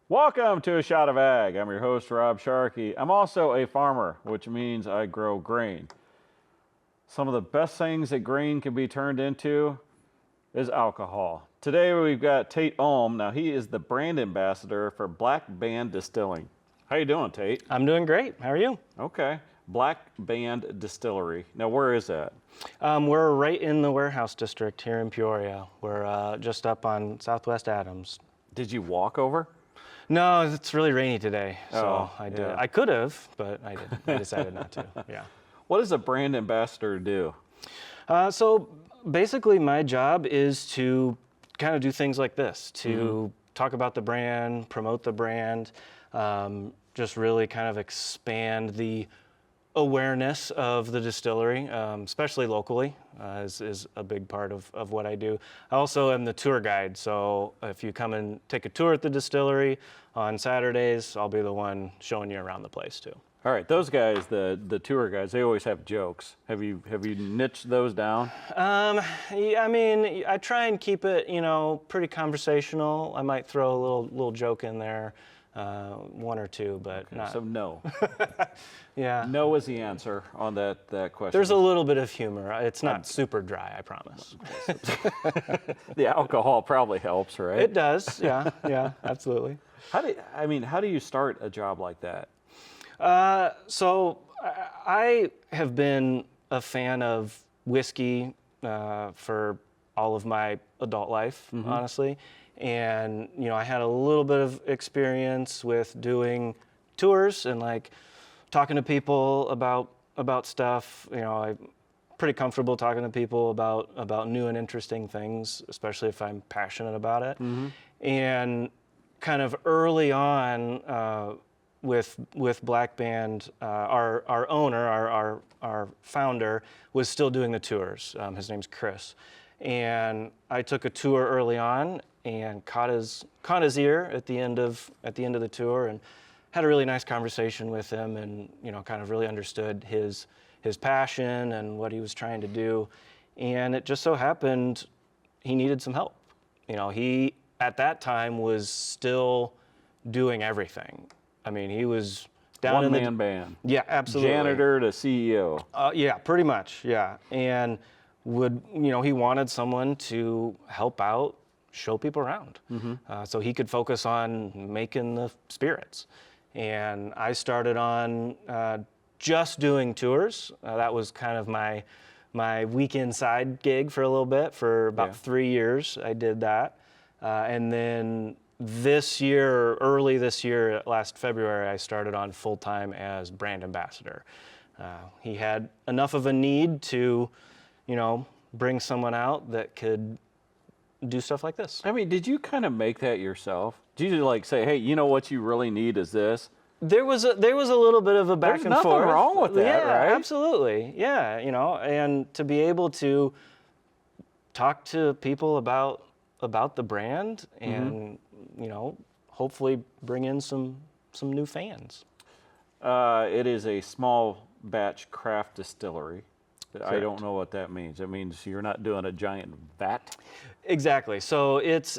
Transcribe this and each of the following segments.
Welcome to A Shot of Ag. I'm your host, Rob Sharkey. I'm also a farmer, which means I grow grain. Some of the best things that grain can be turned into is alcohol. Today we've got Tate Ulm. Now he is the brand ambassador for Black Band Distilling. How you doing, Tate? I'm doing great. How are you? Okay. Black Band Distillery. Now where is that? We're right in the warehouse district here in Peoria. We're just up on Southwest Adams. Did you walk over? No, it's really rainy today, so Oh, I did. yeah. I could have, but I didn't. I decided not to. Yeah. What does a brand ambassador do? So basically, my job is to kind of do things like this: to talk about the brand, promote the brand, just really kind of expand the awareness of the distillery, especially locally, is a big part of what I do. I also am the tour guide, so if you come and take a tour at the distillery on Saturdays, I'll be the one showing you around the place too. All right, those guys, the tour guys, they always have jokes. Have you niched those down? Yeah, I mean, I try and keep it, pretty conversational. I might throw a little joke in there, one or two, but not. So no. Yeah. No is the answer on that question. There's a little bit of humor. It's not super dry, I promise. The alcohol probably helps, right? It does. Yeah, absolutely. How do you start a job like that? So I have been a fan of whiskey for all of my adult life, honestly. And, I had a little bit of experience with doing tours and talking to people about stuff. I'm pretty comfortable talking to people about new and interesting things, especially if I'm passionate about it. And kind of early on, with Black Band, our owner, our founder, was still doing the tours. His name's Chris, and I took a tour early on and caught his ear at the end of the tour, and had a really nice conversation with him, and kind of really understood his passion and what he was trying to do. And it just so happened he needed some help. He at that time was still doing everything. I mean, he was down in the One-man band. Yeah, absolutely. Janitor to CEO. Yeah, pretty much. Yeah, and he wanted someone to help out, show people around, so he could focus on making the spirits. And I started on just doing tours. That was kind of my weekend side gig for a little bit. For about 3 years, I did that, and then early this year, last February, I started on full-time as brand ambassador. He had enough of a need to, bring someone out that could do stuff like this. I mean, did you kind of make that yourself? Did you say, hey, you know what you really need is this? There was a little bit of a back and forth. There's nothing wrong with that, right? Yeah, absolutely. Yeah, and to be able to talk to people about the brand and hopefully bring in some new fans. It is a small batch craft distillery. Correct. I don't know what that means. It means you're not doing a giant vat? Exactly. So it's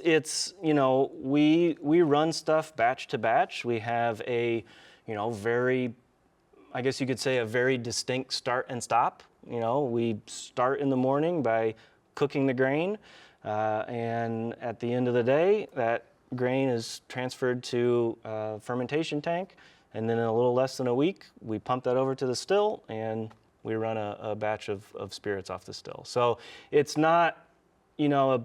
we run stuff batch to batch. We have a very, I guess you could say, a very distinct start and stop. We start in the morning by cooking the grain, and at the end of the day, that grain is transferred to a fermentation tank, and then in a little less than a week, we pump that over to the still, and we run a batch of spirits off the still. So it's not, a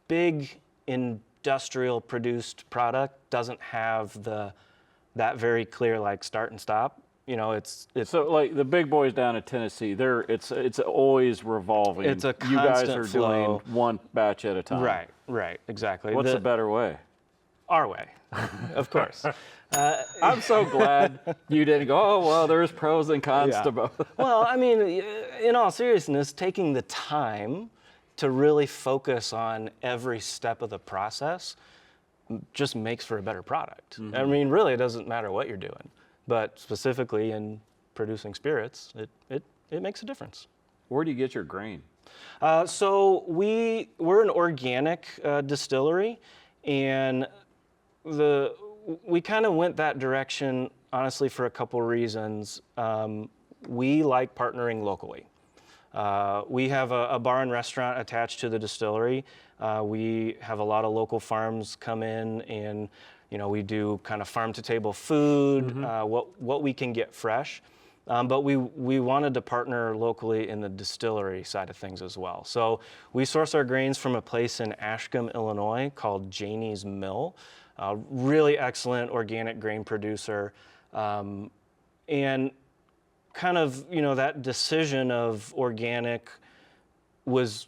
big industrial produced product. Doesn't have that very clear start and stop. It's So the big boys down in Tennessee, it's always revolving. It's a You guys constant are flow. doing one batch at a time. Right, exactly. What's the better way? Our way, of course. I'm so glad you didn't go, oh, well, there's pros and cons to both. Well, I mean, in all seriousness, taking the time to really focus on every step of the process just makes for a better product. I mean, really, it doesn't matter what you're doing, but specifically in producing spirits, it makes a difference. Where do you get your grain? So we're an organic distillery, and we kind of went that direction, honestly, for a couple reasons. We like partnering locally. We have a bar and restaurant attached to the distillery. We have a lot of local farms come in, and we do kind of farm to table food, what we can get fresh. But we wanted to partner locally in the distillery side of things as well. So we source our grains from a place in Ashcombe, Illinois called Janie's Mill. Really excellent organic grain producer. And kind of, that decision of organic was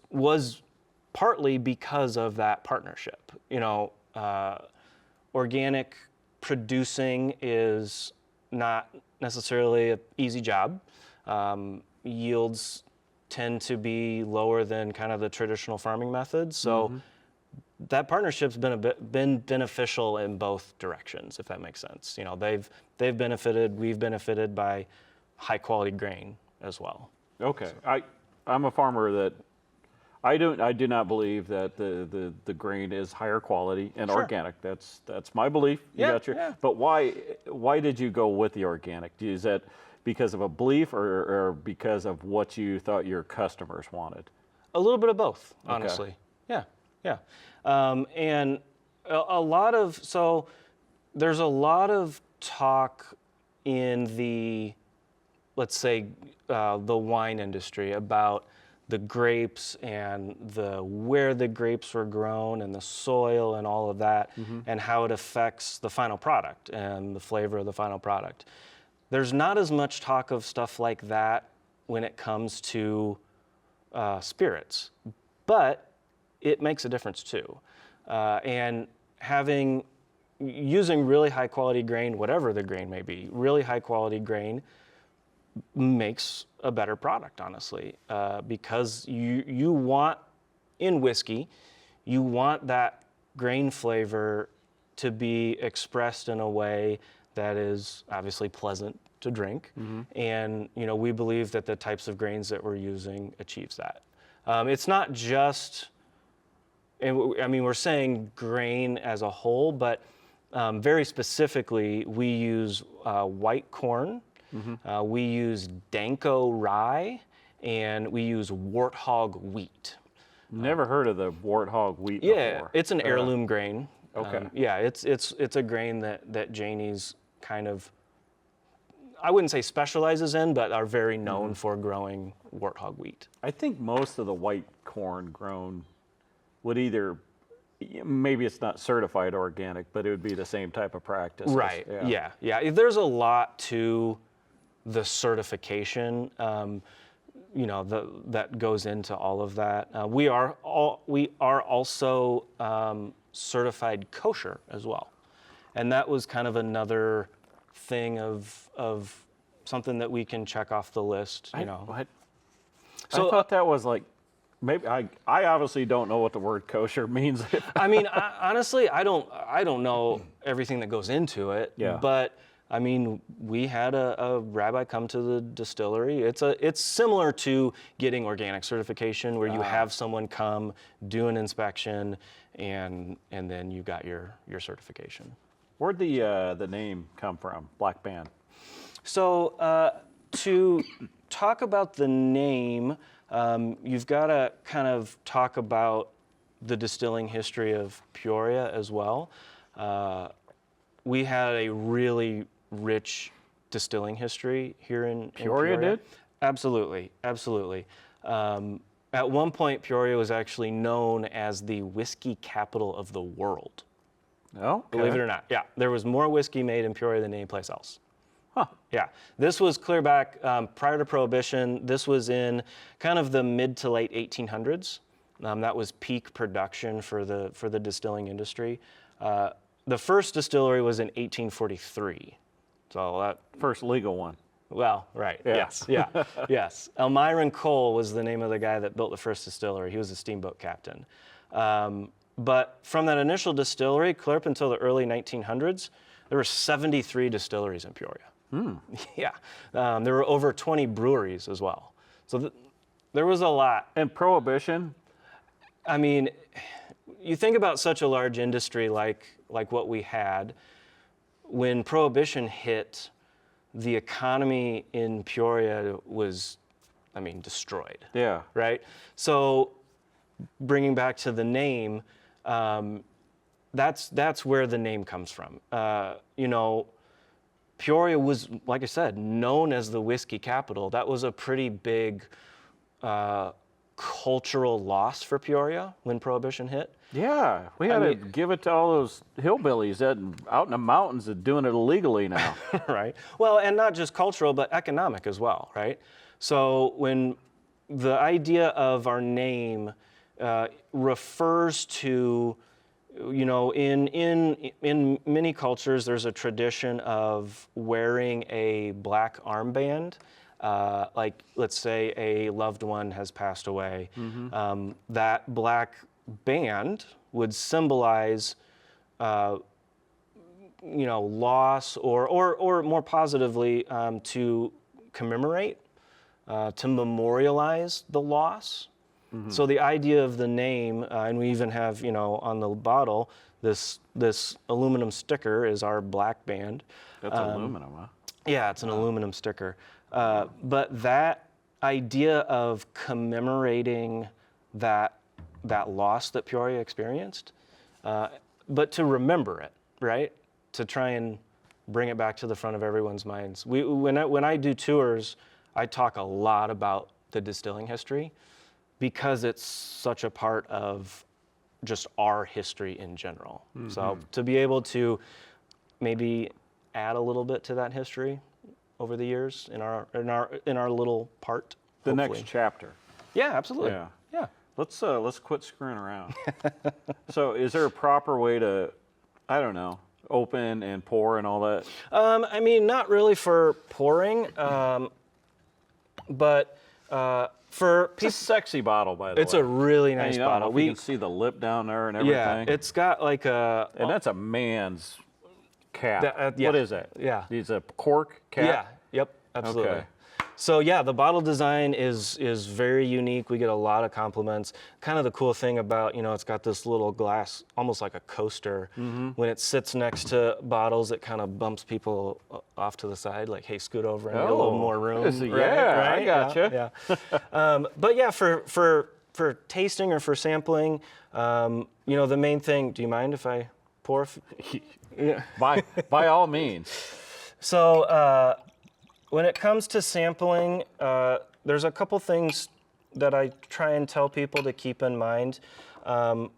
partly because of that partnership. Organic producing is not necessarily an easy job. Yields tend to be lower than kind of the traditional farming methods. So that partnership's been beneficial in both directions, if that makes sense. They've benefited, we've benefited by high quality grain as well. Okay, I'm a farmer that I do not believe that the grain is higher quality and organic. That's my belief. But why did you go with the organic? Is that because of a belief or because of what you thought your customers wanted? A little bit of both, honestly. Okay. Yeah. And there's a lot of talk in the, let's say, the wine industry about the grapes and where the grapes were grown and the soil and all of that, and how it affects the final product and the flavor of the final product. There's not as much talk of stuff like that when it comes to spirits, but it makes a difference too. And using really high quality grain, whatever the grain may be, really high quality grain makes a better product, honestly, because you want, in whiskey, you want that grain flavor to be expressed in a way that is obviously pleasant to drink. And we believe that the types of grains that we're using achieves that. It's not just, we're saying grain as a whole, but very specifically, we use white corn. We use Danko rye, and we use Warthog wheat. Never heard of the Warthog wheat Yeah, before. it's an heirloom grain. Okay. It's a grain that Janie's kind of, I wouldn't say specializes in, but are very known for growing Warthog wheat. I think most of the white corn grown would either, maybe it's not certified organic, but it would be the same type of practice. Right. Yeah. There's a lot to the certification, that goes into all of that. We are also certified kosher as well, and that was kind of another thing of something that we can check off the list. I thought that was like, maybe I obviously don't know what the word kosher means. Honestly, I don't know everything that goes into it. Yeah. But we had a rabbi come to the distillery. It's similar to getting organic certification, where you have someone come, do an inspection, and then you got your certification. Where'd the name come from, Black Band? So to talk about the name, you've got to kind of talk about the distilling history of Peoria as well. We had a really rich distilling history here in Peoria. Did? Absolutely. At one point, Peoria was actually known as the whiskey capital of the world. Oh, okay. Believe it or not. Yeah, there was more whiskey made in Peoria than any place else. Huh. Yeah, this was clear back prior to Prohibition. This was in kind of the mid to late 1800s. That was peak production for the distilling industry. The first distillery was in 1843. So that First legal one. Well, right. Yeah. Yes. Elmyron Cole was the name of the guy that built the first distillery. He was a steamboat captain. But from that initial distillery, clear up until the early 1900s, there were 73 distilleries in Peoria. Yeah. There were over 20 breweries as well. So there was a lot. And Prohibition? You think about such a large industry like what we had, when Prohibition hit, the economy in Peoria was, I mean, destroyed. Yeah. Right? So bringing back to the name, that's where the name comes from. You know, Peoria was, like I said, known as the whiskey capital. That was a pretty big cultural loss for Peoria when Prohibition hit. Yeah, we had to give it to all those hillbillies that out in the mountains that doing it illegally now. Right. Well, and not just cultural, but economic as well, right? So when the idea of our name refers to, you know, in many cultures, there's a tradition of wearing a black armband. Like, let's say a loved one has passed away. That black band would symbolize, you know, loss, or more positively, to commemorate, to memorialize the loss. So the idea of the name, and we even have, you know, on the bottle, this aluminum sticker is our black band. That's aluminum, huh? Yeah, it's an aluminum sticker. But that idea of commemorating that loss that Peoria experienced, but to remember it, right? To try and bring it back to the front of everyone's minds. When I do tours, I talk a lot about the distilling history because it's such a part of just our history in general. So to be able to maybe add a little bit to that history over the years in our little part. The hopefully. next chapter. Yeah, absolutely. Yeah. Let's quit screwing around. So is there a proper way to, I don't know, open and pour and all that? I mean, not really for pouring, but for It's a sexy bottle, by the way. it's a really And nice you don't know bottle. if you can see the lip down there and everything. Yeah, it's got like a and that's a man's cap. yeah. What is that? Yeah. It's a cork cap? Yeah. Yep. Absolutely. Okay. So yeah, the bottle design is very unique. We get a lot of compliments. Kind of the cool thing about, you know, it's got this little glass, almost like a coaster. When it sits next to bottles, it kind of bumps people off to the side, like, hey, scoot over and get a little more room. Yeah, I gotcha. Yeah. But yeah, for tasting or for sampling, you know, the main thing. Do you mind if I pour? Yeah. By all means. So when it comes to sampling, there's a couple things that I try and tell people to keep in mind. The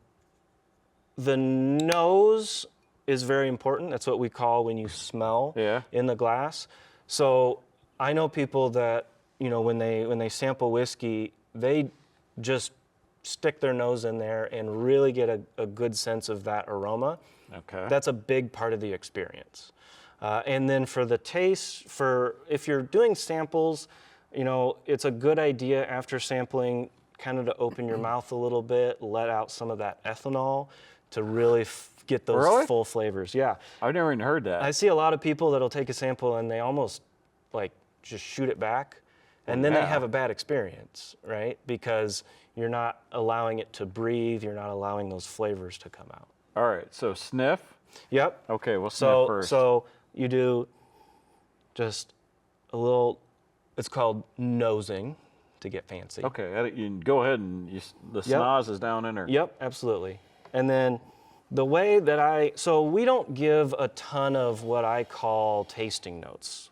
nose is very important. That's what we call when you smell in the glass. So I know people that, you know, when they sample whiskey, they just stick their nose in there and really get a good sense of that aroma. Okay. That's a big part of the experience. And then for the taste, if you're doing samples, you know, it's a good idea after sampling kind of to open your mouth a little bit, let out some of that ethanol to really get those full flavors. Yeah. I've never even heard that. I see a lot of people that'll take a sample and they almost like just shoot it back, and then they have a bad experience, right? Because you're not allowing it to breathe, you're not allowing those flavors to come out. All right, so sniff. Yep. Okay, we'll sniff first. So you do just a little, it's called nosing to get fancy. Okay, you can go ahead and the snaz is down in there. Yep, absolutely. And then the way that so we don't give a ton of what I call tasting notes.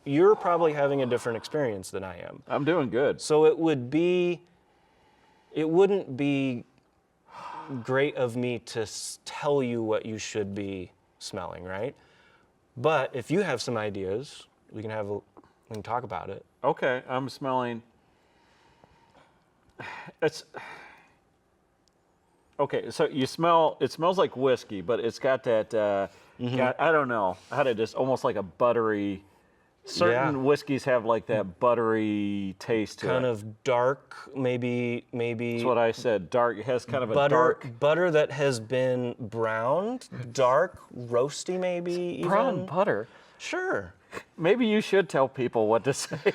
You're probably having a different experience than I am. I'm doing good. So it wouldn't be great of me to tell you what you should be smelling, right? But if you have some ideas, we can talk about it. Okay, I'm smelling. Okay, so you smell. It smells like whiskey, but it's got that. I don't know how to just almost like a buttery. Certain whiskeys have like that buttery taste to it. Kind of dark, maybe. That's what I said. Dark. It has kind of a dark butter that has been browned, dark, roasty, maybe. Even. brown butter. Sure. Maybe you should tell people what to say.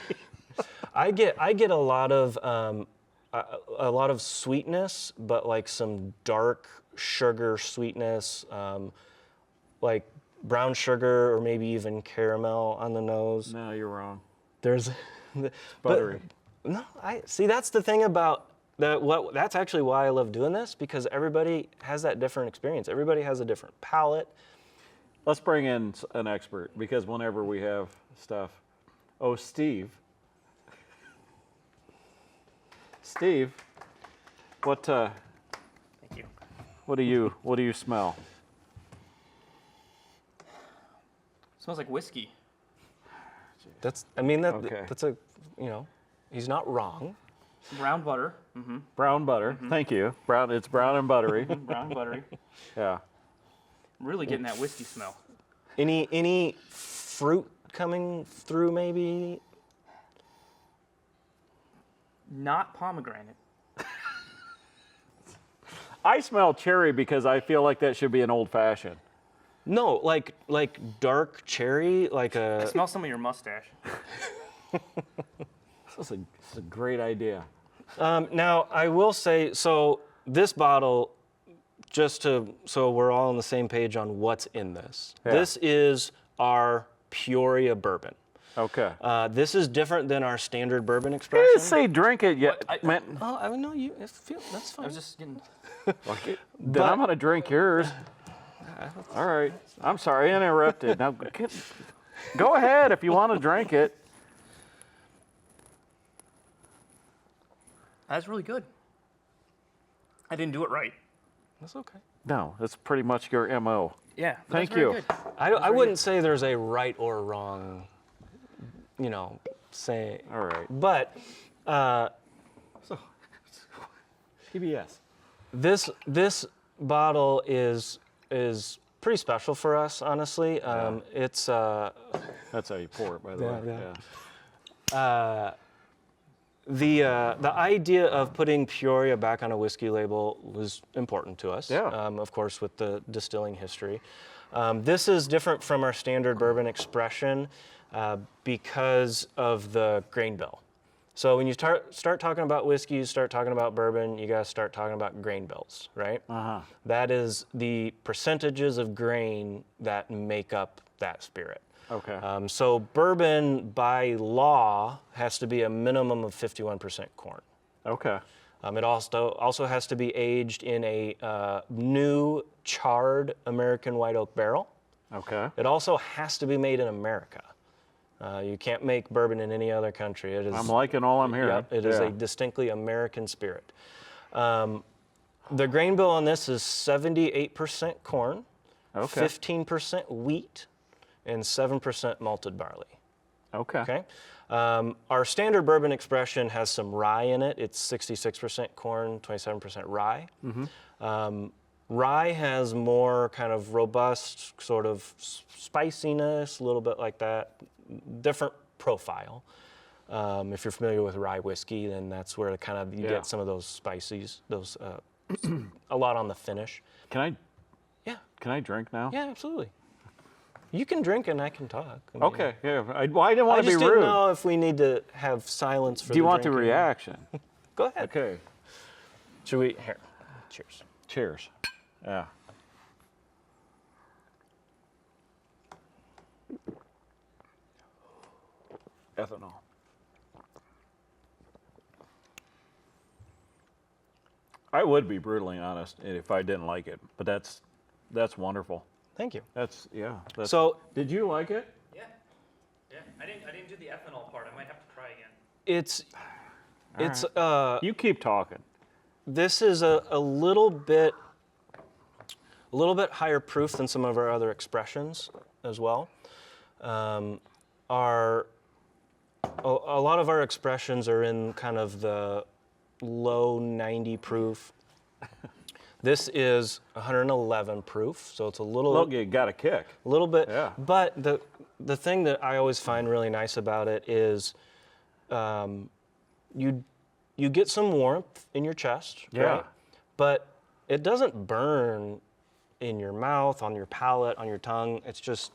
I get a lot of sweetness, but like some dark sugar sweetness, like brown sugar or maybe even caramel on the nose. No, you're wrong. There's Buttery. No, I see. That's the thing about that's actually why I love doing this, because everybody has that different experience. Everybody has a different palate. Let's bring in an expert, because whenever we have stuff, Steve. Steve, what Thank you. what do you smell? Smells like whiskey. That's Okay. that's a he's not wrong. Brown butter. Brown butter. Thank you. It's brown and buttery. Brown buttery. Yeah. I'm really getting that whiskey smell. Any fruit coming through maybe? Not pomegranate. I smell cherry because I feel like that should be an old fashioned. No, like dark cherry, like I a smell some of your mustache. This is a great idea. Now, I will say, so this bottle, so we're all on the same page on what's in this. Yeah. This is our Peoria bourbon. Okay. This is different than our standard bourbon I expression. didn't say drink it yet. Man, Oh, I know you. That's fine. I was just getting. then I'm gonna drink yours. All right. I'm sorry, I interrupted. Now, go ahead if you want to drink it. That's really good. I didn't do it right. That's okay. No, that's pretty much your MO. Yeah. but Thank that's very you. good. I wouldn't say there's a right or wrong, say. All right. But PBS. this bottle is pretty special for us, honestly. It's That's how you pour it, by the way. yeah. The idea of putting Peoria back on a whiskey label was important to us. Yeah. Of course, with the distilling history. This is different from our standard bourbon expression because of the grain bill. So when you start talking about whiskey, you start talking about bourbon, you got to start talking about grain bills, right? Uh-huh. That is the percentages of grain that make up that spirit. Okay. So bourbon, by law, has to be a minimum of 51% corn. Okay. It also has to be aged in a new charred American white oak barrel. Okay. It also has to be made in America. You can't make bourbon in any other country. It is, I'm liking all I'm hearing. Yep, it is Yeah. a distinctly American spirit. The grain bill on this is 78% corn, Okay. 15% wheat, and 7% malted barley. Okay. Okay. Our standard bourbon expression has some rye in it. It's 66% corn, 27% rye. Rye has more kind of robust sort of spiciness, a little bit like that, different profile. If you're familiar with rye whiskey, then that's where kind of you Yeah. get some of those spices, those a lot on the finish. Can Yeah, I drink now? yeah, absolutely. You can drink and I can talk. I mean, Okay. Yeah. I didn't want I to be just didn't rude. know if we need to have silence for Do you the want the drinking. reaction? Go ahead. Okay. Should we? Here. Cheers. Cheers. Yeah. Ethanol. I would be brutally honest if I didn't like it, but that's wonderful. Thank you. That's So did you like it? Yeah. Yeah. I didn't do the ethanol part. I might have to try again. it's You keep talking. this is a little bit higher proof than some of our other expressions as well. A lot of our expressions are in kind of the low 90 proof. This is 111 proof, so it's a Look, you got a kick. a little bit. Yeah. But the thing that I always find really nice about it is you get some warmth in your chest, Yeah. right? But it doesn't burn in your mouth, on your palate, on your tongue. It's just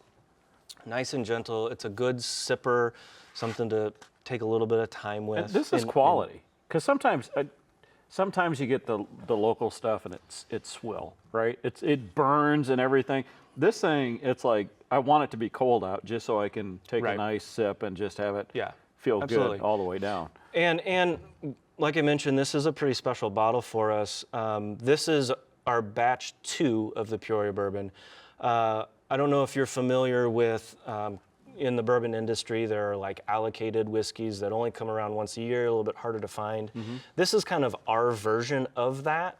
nice and gentle. It's a good sipper, something to take a little bit of time with. This is quality, because sometimes you get the local stuff and it's swill, right? It burns and everything. This thing, it's like I want it to be cold out just so I can take Right. a nice sip and just have it Yeah, feel absolutely. good all the way down. And like I mentioned, this is a pretty special bottle for us. This is our batch 2 of the Peoria bourbon. I don't know if you're familiar with, in the bourbon industry, there are like allocated whiskeys that only come around once a year, a little bit harder to find. This is kind of our version of that.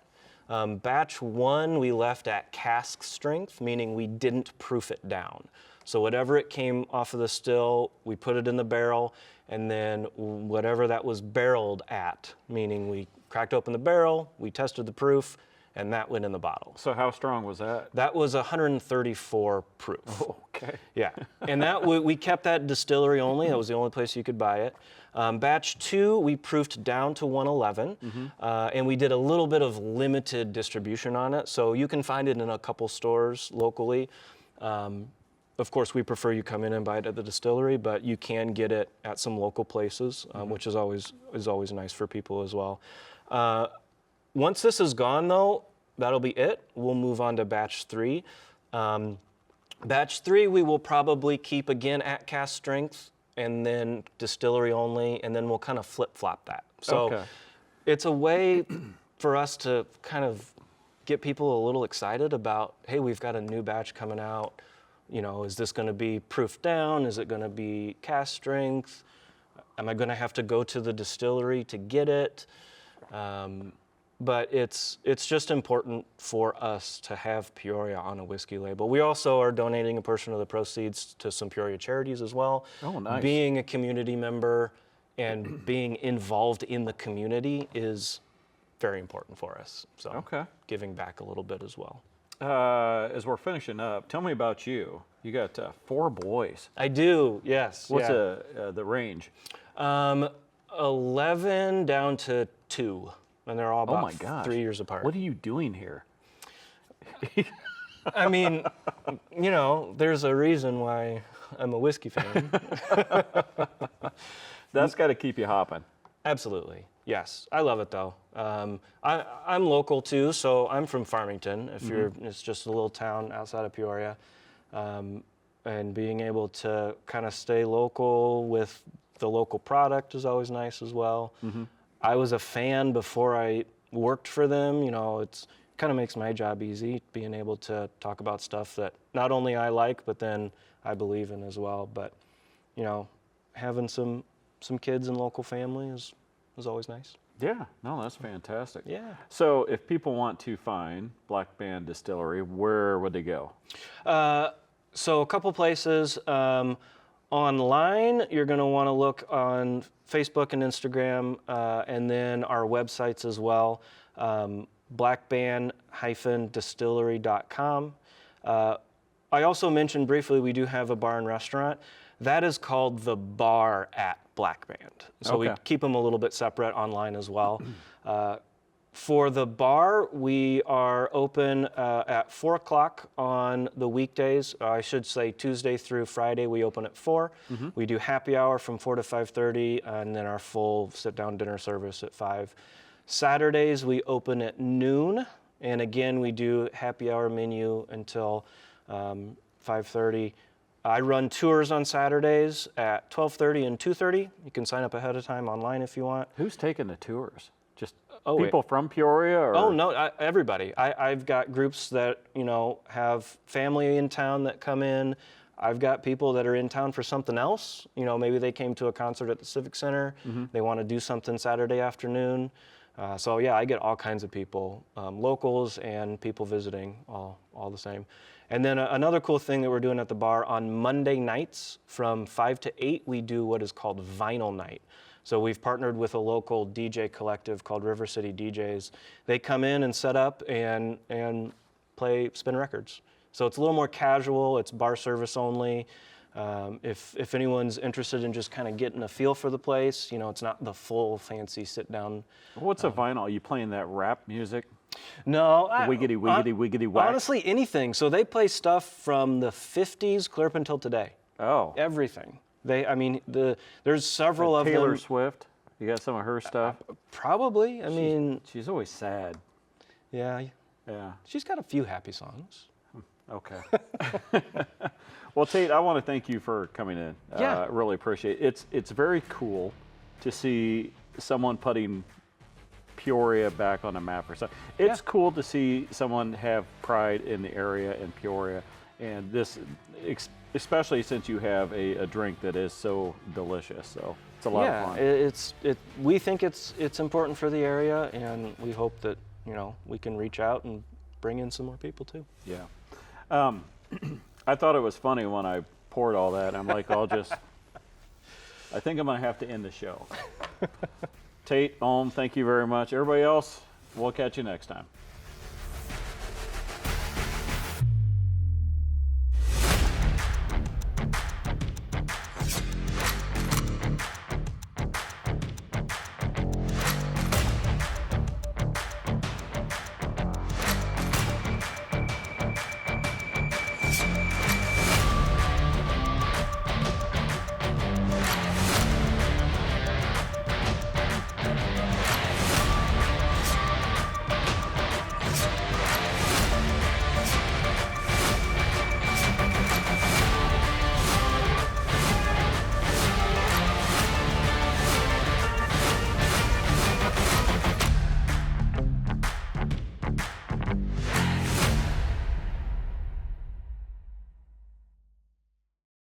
Batch 1 we left at cask strength, meaning we didn't proof it down. So whatever it came off of the still, we put it in the barrel, and then whatever that was barreled at, meaning we cracked open the barrel, we tested the proof, and that went in the bottle. So how strong was that? That was 134 proof. Okay. Yeah, and that we kept that distillery only. That was the only place you could buy it. Batch 2, we proofed down to 111, and we did a little bit of limited distribution on it. So you can find it in a couple stores locally. Of course, we prefer you come in and buy it at the distillery, but you can get it at some local places, which is always nice for people as well. Once this is gone, though, that'll be it. We'll move on to batch 3. Batch 3 we will probably keep again at cask strength and then distillery only, and then we'll kind of flip-flop that. So Okay. it's a way for us to kind of get people a little excited about, hey, we've got a new batch coming out. You know, is this going to be proofed down? Is it going to be cask strength? Am I going to have to go to the distillery to get it? But it's just important for us to have Peoria on a whiskey label. We also are donating a portion of the proceeds to some Peoria charities as well. Oh, nice. Being a community member and being involved in the community is very important for us. So Okay. giving back a little bit as well. As we're finishing up, tell me about you. You got 4 boys. I do, yes. What's yeah. the range? 11 down to 2, and they're all about my gosh. 3 years apart. What are you doing here? I mean, you know, there's a reason why I'm a whiskey fan. That's got to keep you hopping. Absolutely, yes. I love it though. I'm local too, so I'm from Farmington. It's just a little town outside of Peoria, and being able to kind of stay local with the local product is always nice as well. I was a fan before I worked for them. You know, it's kind of makes my job easy, being able to talk about stuff that not only I like, but then I believe in as well. But, you know, having some kids and local family is always nice. Yeah, no, that's fantastic. Yeah. So if people want to find Black Band Distillery, where would they go? So a couple places. Online, you're going to want to look on Facebook and Instagram, and then our websites as well, blackband-distillery.com. I also mentioned briefly we do have a bar and restaurant. That is called The Bar at Black Band. So we Okay. keep them a little bit separate online as well. For the bar, we are open at 4 o'clock on the weekdays. I should say Tuesday through Friday, we open at 4. We do happy hour from 4 to 5:30, and then our full sit-down dinner service at 5. Saturdays, we open at noon, and again, we do happy hour menu until 5:30. I run tours on Saturdays at 12:30 and 2:30. You can sign up ahead of time online if you want. Who's taking the tours? Just Oh, wait. people from Peoria? Or? Oh no, everybody. I've got groups that have family in town that come in. I've got people that are in town for something else. You know, maybe they came to a concert at the Civic Center. They want to do something Saturday afternoon. So yeah, I get all kinds of people, locals and people visiting, all the same. And then another cool thing that we're doing at the bar on Monday nights from 5 to 8, we do what is called Vinyl Night. So we've partnered with a local DJ collective called River City DJs. They come in and set up and spin records. So it's a little more casual. It's bar service only. If anyone's interested in just kind of getting a feel for the place, it's not the full fancy sit down. What's a vinyl? Are you playing that rap music? No. Wiggity, wiggity, wiggity, whack. Honestly, anything. So they play stuff from the 50s clear up until today. Oh. Everything. There's several of Taylor them. Swift. You got some of her stuff? Probably. I mean, She's always sad. yeah. Yeah. She's got a few happy songs. Okay. Well, Tate, I want to thank you for coming in. Yeah. Really appreciate it. It's very cool to see someone putting Peoria back on the map or something. It's cool to see someone have pride in the area in Peoria, and this, especially since you have a drink that is so delicious. So it's a lot of fun. We think it's important for the area, and we hope that we can reach out and bring in some more people too. Yeah. I thought it was funny when I poured all that. I'm like, I think I'm going to have to end the show. Tate, Ohm, thank you very much. Everybody else, we'll catch you next time.